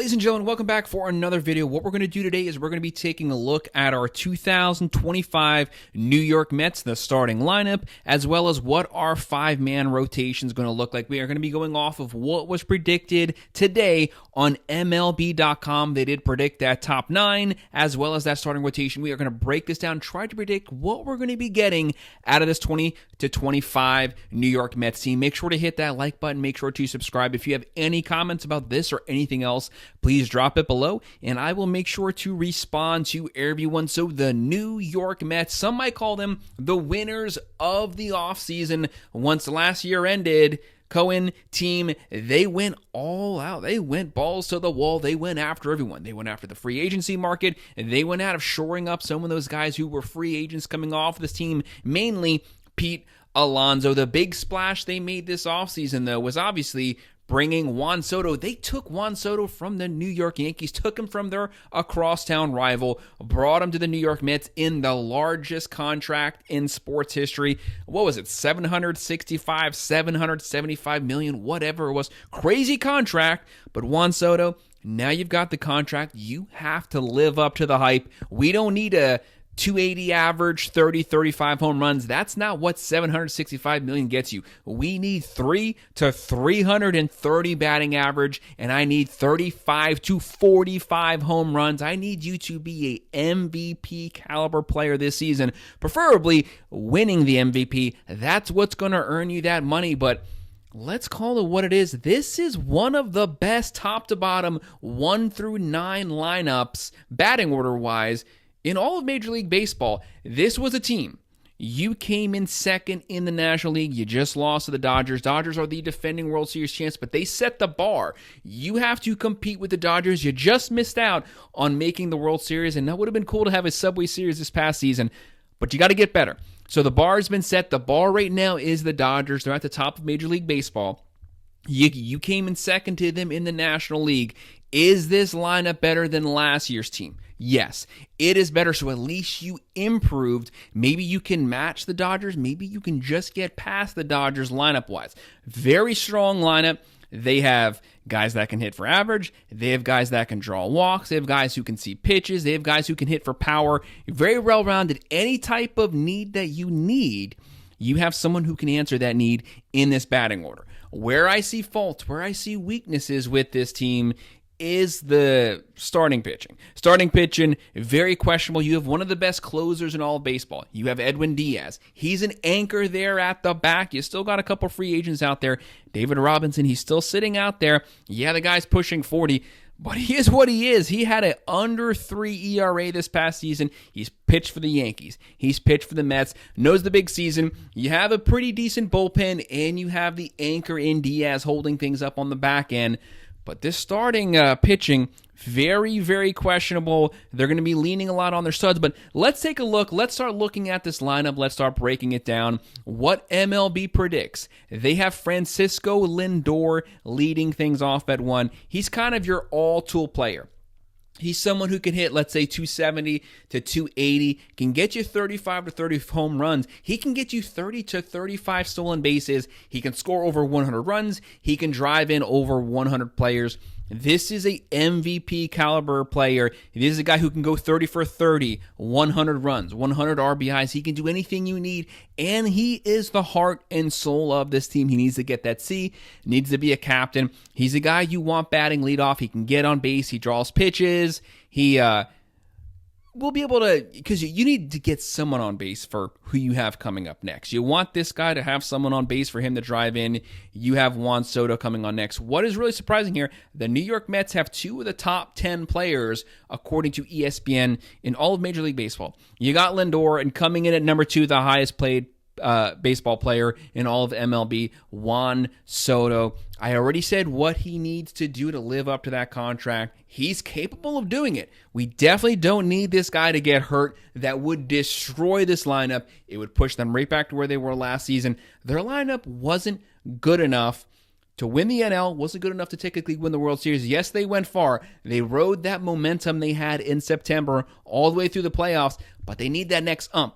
Ladies and gentlemen, welcome back for another video. What we're going to do today is we're going to be taking a look at our 2025 New York Mets, the starting lineup, as well as what our five-man rotation is going to look like. We are going to be going off of what was predicted today on MLB.com. They did predict that top nine, as well as that starting rotation. We are going to break this down, try to predict what we're going to be getting out of this 20-25 New York Mets team. Make sure to hit that like button. Make sure to subscribe. If you have any comments about this or anything else, please drop it below, and I will make sure to respond to everyone. So the New York Mets, some might call them the winners of the offseason. Once last year ended, Cohen team, they went all out. They went balls to the wall. They went after everyone. They went after the free agency market, and they went out of shoring up some of those guys who were free agents coming off this team, mainly Pete Alonso. The big splash they made this offseason, though, was obviously bringing Juan Soto. They took Juan Soto from the New York Yankees, took him from their across-town rival, brought him to the New York Mets in the largest contract in sports history. What was it, 765, 775 million, whatever it was. Crazy contract, but Juan Soto, now you've got the contract. You have to live up to the hype. We don't need a 280 average, 30, 35 home runs. That's not what 765 million gets you. We need 3 to 330 batting average, and I need 35 to 45 home runs. I need you to be a MVP caliber player this season, preferably winning the MVP. That's what's going to earn you that money, but let's call it what it is. This is one of the best top to bottom 1 through 9 lineups, batting order wise, in all of Major League Baseball. This was a team. You came in second in the National League. You just lost to the Dodgers. Dodgers are the defending World Series champs, but they set the bar. You have to compete with the Dodgers. You just missed out on making the World Series, and that would have been cool to have a Subway Series this past season, but you got to get better. So the bar has been set. The bar right now is the Dodgers. They're at the top of Major League Baseball. You came in second to them in the National League. Is this lineup better than last year's team? Yes, it is better, so at least you improved. Maybe you can match the Dodgers. Maybe you can just get past the Dodgers lineup-wise. Very strong lineup. They have guys that can hit for average. They have guys that can draw walks. They have guys who can see pitches. They have guys who can hit for power. Very well-rounded. Any type of need that you need, you have someone who can answer that need in this batting order. Where I see faults, where I see weaknesses with this team is the starting pitching. Starting pitching, very questionable. You have one of the best closers in all of baseball. You have Edwin Diaz. He's an anchor there at the back. You still got a couple free agents out there. David Robinson, he's still sitting out there. Yeah, the guy's pushing 40, but he is what he is. He had an under 3 ERA this past season. He's pitched for the Yankees. He's pitched for the Mets. Knows the big season. You have a pretty decent bullpen, and you have the anchor in Diaz holding things up on the back end. But this starting pitching, very, very questionable. They're going to be leaning a lot on their studs. But let's take a look. Let's start looking at this lineup. Let's start breaking it down. What MLB predicts. They have Francisco Lindor leading things off at 1. He's kind of your all-tool player. He's someone who can hit, let's say, 270 to 280, can get you 35 to 30 home runs. He can get you 30 to 35 stolen bases. He can score over 100 runs. He can drive in over 100 players. This is a MVP caliber player. This is a guy who can go 30 for 30, 100 runs, 100 RBIs. He can do anything you need, and he is the heart and soul of this team. He needs to get that C, needs to be a captain. He's a guy you want batting leadoff. He can get on base. He draws pitches. He will be able to, because you need to get someone on base for who you have coming up next. You want this guy to have someone on base for him to drive in. You have Juan Soto coming on next. What is really surprising here, the New York Mets have 2 of the top 10 players, according to ESPN, in all of Major League Baseball. You got Lindor, and coming in at number 2, the highest paid baseball player in all of MLB, Juan Soto. I already said what he needs to do to live up to that contract. He's capable of doing it. We definitely don't need this guy to get hurt. That would destroy this lineup. It would push them right back to where they were last season. Their lineup wasn't good enough to win the NL, wasn't good enough to technically win the World Series. Yes, they went far. They rode that momentum they had in September all the way through the playoffs, but they need that next ump.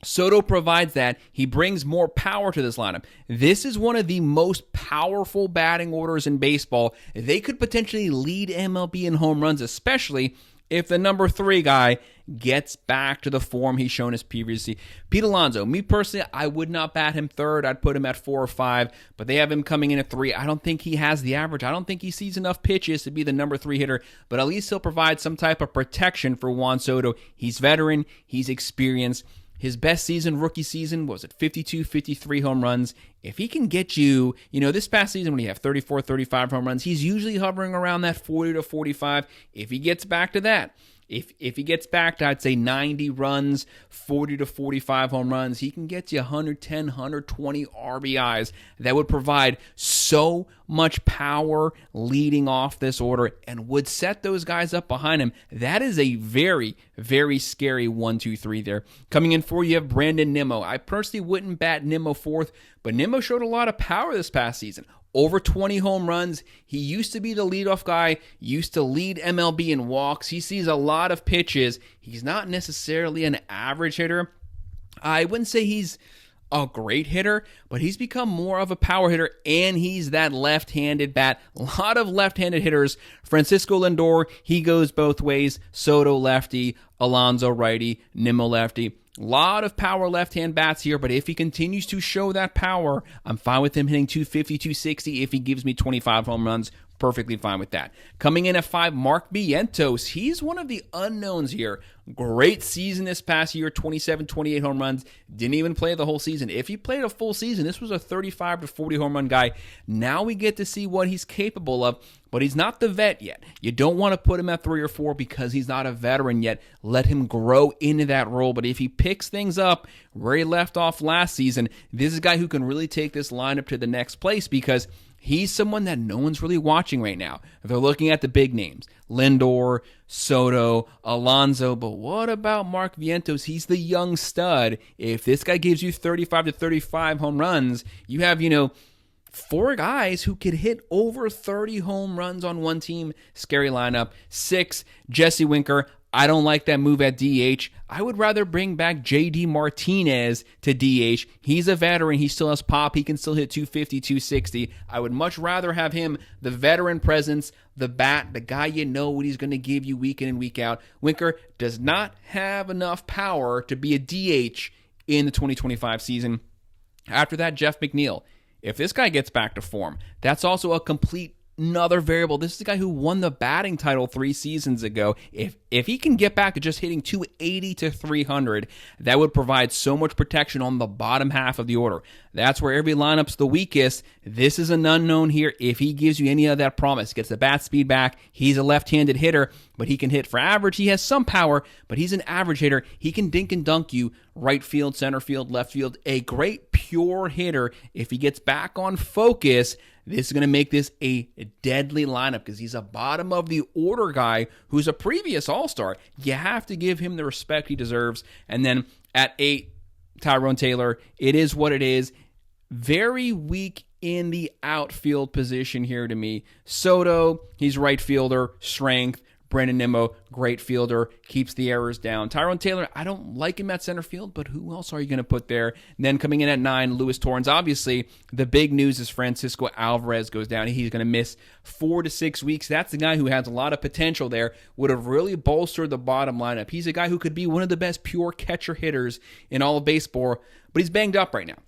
Soto provides that. He brings more power to this lineup. This is one of the most powerful batting orders in baseball. They could potentially lead MLB in home runs, especially if the number 3 guy gets back to the form he's shown us previously. Pete Alonso, me personally, I would not bat him 3rd. I'd put him at 4 or 5, but they have him coming in at 3. I don't think he has the average. I don't think he sees enough pitches to be the number 3 hitter, but at least he'll provide some type of protection for Juan Soto. He's veteran. He's experienced. His best season, rookie season, was at 52, 53 home runs. If he can get you, this past season when he had 34, 35 home runs, he's usually hovering around that 40 to 45. If he gets back to that, if he gets back to, I'd say 90 runs, 40 to 45 home runs, he can get you 110, 120 RBIs. That would provide so much power leading off this order and would set those guys up behind him. That is a very, very scary 1, 2, 3 there. Coming in for you have Brandon Nimmo. I personally wouldn't bat Nimmo 4th, but Nimmo showed a lot of power this past season. Over 20 home runs. He used to be the leadoff guy, used to lead MLB in walks. He sees a lot of pitches. He's not necessarily an average hitter. I wouldn't say he's a great hitter, but he's become more of a power hitter, and he's that left-handed bat. A lot of left-handed hitters. Francisco Lindor, he goes both ways. Soto lefty, Alonso righty, Nimmo lefty. A lot of power left-hand bats here, but if he continues to show that power, I'm fine with him hitting 250, 260. If he gives me 25 home runs, perfectly fine with that. Coming in at 5, Mark Vientos. He's one of the unknowns here. Great season this past year, 27, 28 home runs. Didn't even play the whole season. If he played a full season, this was a 35 to 40 home run guy. Now we get to see what he's capable of, but he's not the vet yet. You don't want to put him at 3 or 4 because he's not a veteran yet. Let him grow into that role, but if he picks things up where he left off last season, this is a guy who can really take this lineup to the next place because he's someone that no one's really watching right now. They're looking at the big names, Lindor, Soto, Alonso, but what about Mark Vientos? He's the young stud. If this guy gives you 35 to 35 home runs, you have, 4 guys who could hit over 30 home runs on one team. Scary lineup. 6, Jesse Winker. I don't like that move at DH. I would rather bring back JD Martinez to DH. He's a veteran. He still has pop. He can still hit 250, 260. I would much rather have him, the veteran presence, the bat, the guy you know what he's going to give you week in and week out. Winker does not have enough power to be a DH in the 2025 season. After that, Jeff McNeil. If this guy gets back to form, that's also a complete another variable. This is the guy who won the batting title 3 seasons ago. If he can get back to just hitting 280 to 300, that would provide so much protection on the bottom half of the order. That's where every lineup's the weakest. This is an unknown here. If he gives you any of that promise, gets the bat speed back, he's a left-handed hitter, but he can hit for average. He has some power, but he's an average hitter. He can dink and dunk you right field, center field, left field. A great pure hitter. If he gets back on focus, this is going to make this a deadly lineup because he's a bottom of the order guy who's a previous All-Star. You have to give him the respect he deserves. And then at 8, Tyrone Taylor. It is what it is. Very weak in the outfield position here to me. Soto, he's right fielder, strength. Brandon Nimmo, great fielder, keeps the errors down. Tyrone Taylor, I don't like him at center field, but who else are you going to put there? And then coming in at 9, Luis Torrens. Obviously, the big news is Francisco Alvarez goes down. He's going to miss 4 to 6 weeks. That's the guy who has a lot of potential there, would have really bolstered the bottom lineup. He's a guy who could be one of the best pure catcher hitters in all of baseball, but he's banged up right now.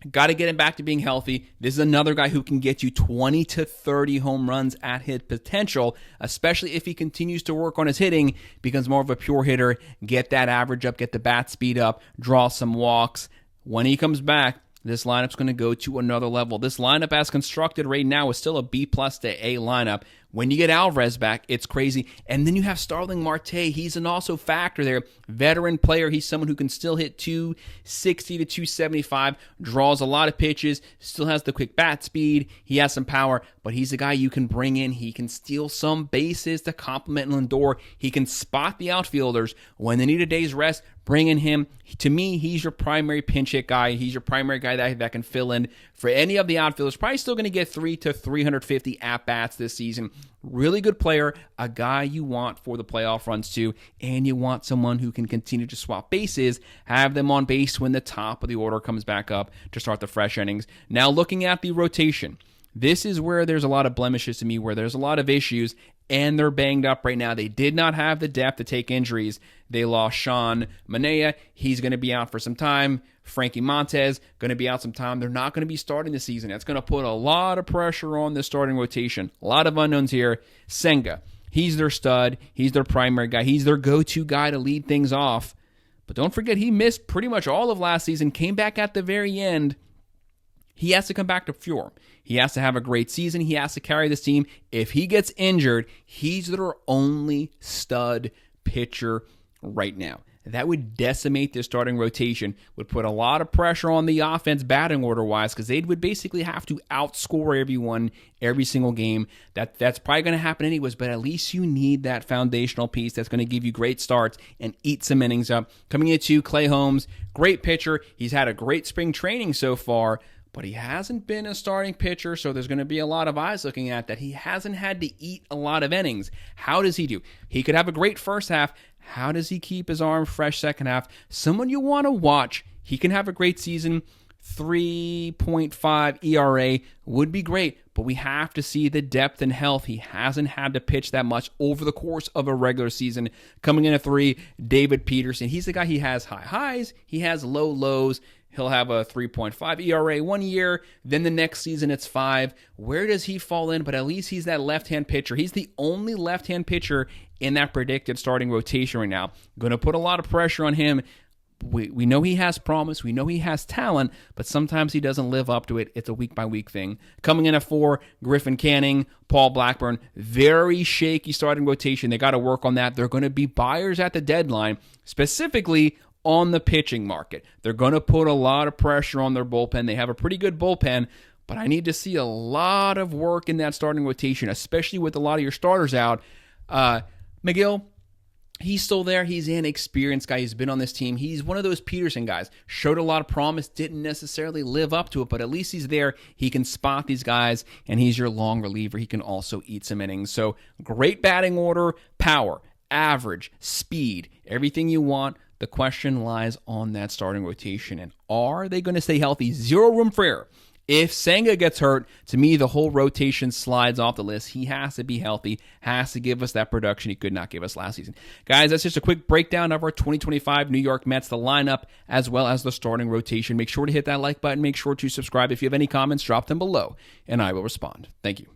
Got to get him back to being healthy. This is another guy who can get you 20 to 30 home runs at his potential, especially if he continues to work on his hitting, becomes more of a pure hitter, get that average up, get the bat speed up, draw some walks. When he comes back, this lineup's going to go to another level. This lineup as constructed right now is still a B+ to A lineup. When you get Alvarez back, it's crazy. And then you have Starling Marte. He's an also factor there. Veteran player. He's someone who can still hit 260 to 275, draws a lot of pitches, still has the quick bat speed. He has some power, but he's a guy you can bring in. He can steal some bases to complement Lindor. He can spot the outfielders. When they need a day's rest, bringing him. To me, he's your primary pinch hit guy. He's your primary guy that can fill in for any of the outfielders. Probably still going to get 300 to 350 at-bats this season. Really good player, a guy you want for the playoff runs too, and you want someone who can continue to swap bases, have them on base when the top of the order comes back up to start the fresh innings. Now looking at the rotation, this is where there's a lot of blemishes to me, where there's a lot of issues, and they're banged up right now. They did not have the depth to take injuries. They lost Sean Manaea. He's going to be out for some time. Frankie Montes going to be out some time. They're not going to be starting the season. That's going to put a lot of pressure on the starting rotation. A lot of unknowns here. Senga, he's their stud. He's their primary guy. He's their go-to guy to lead things off. But don't forget, he missed pretty much all of last season, came back at the very end. He has to come back to form. He has to have a great season. He has to carry this team. If he gets injured, he's their only stud pitcher right now. That would decimate their starting rotation, would put a lot of pressure on the offense batting order-wise, because they would basically have to outscore everyone every single game. That's probably going to happen anyways, but at least you need that foundational piece that's going to give you great starts and eat some innings up. Coming into Clay Holmes, great pitcher. He's had a great spring training so far, but he hasn't been a starting pitcher, so there's going to be a lot of eyes looking at that. He hasn't had to eat a lot of innings. How does he do? He could have a great first half. How does he keep his arm fresh second half? Someone you want to watch. He can have a great season. 3.5 ERA would be great, but we have to see the depth and health. He hasn't had to pitch that much over the course of a regular season. Coming in at 3, David Peterson. He's the guy, he has high highs, he has low lows. He'll have a 3.5 ERA 1 year, then the next season it's 5. Where does he fall in? But at least he's that left-hand pitcher. He's the only left-hand pitcher in that predicted starting rotation right now. Going to put a lot of pressure on him. We know he has promise. We know he has talent, but sometimes he doesn't live up to it. It's a week-by-week thing. Coming in at 4, Griffin Canning, Paul Blackburn. Very shaky starting rotation. They got to work on that. They're going to be buyers at the deadline, specifically on the pitching market. They're going to put a lot of pressure on their bullpen. They have a pretty good bullpen, but I need to see a lot of work in that starting rotation, especially with a lot of your starters out. McGill, he's still there. He's an experienced guy. He's been on this team. He's one of those Peterson guys. Showed a lot of promise, didn't necessarily live up to it, but at least he's there. He can spot these guys, and he's your long reliever. He can also eat some innings. So great batting order, power, average, speed, everything you want. The question lies on that starting rotation, and are they going to stay healthy? Zero room for error. If Senga gets hurt, to me, the whole rotation slides off the list. He has to be healthy, has to give us that production he could not give us last season. Guys, that's just a quick breakdown of our 2025 New York Mets, the lineup, as well as the starting rotation. Make sure to hit that like button. Make sure to subscribe. If you have any comments, drop them below, and I will respond. Thank you.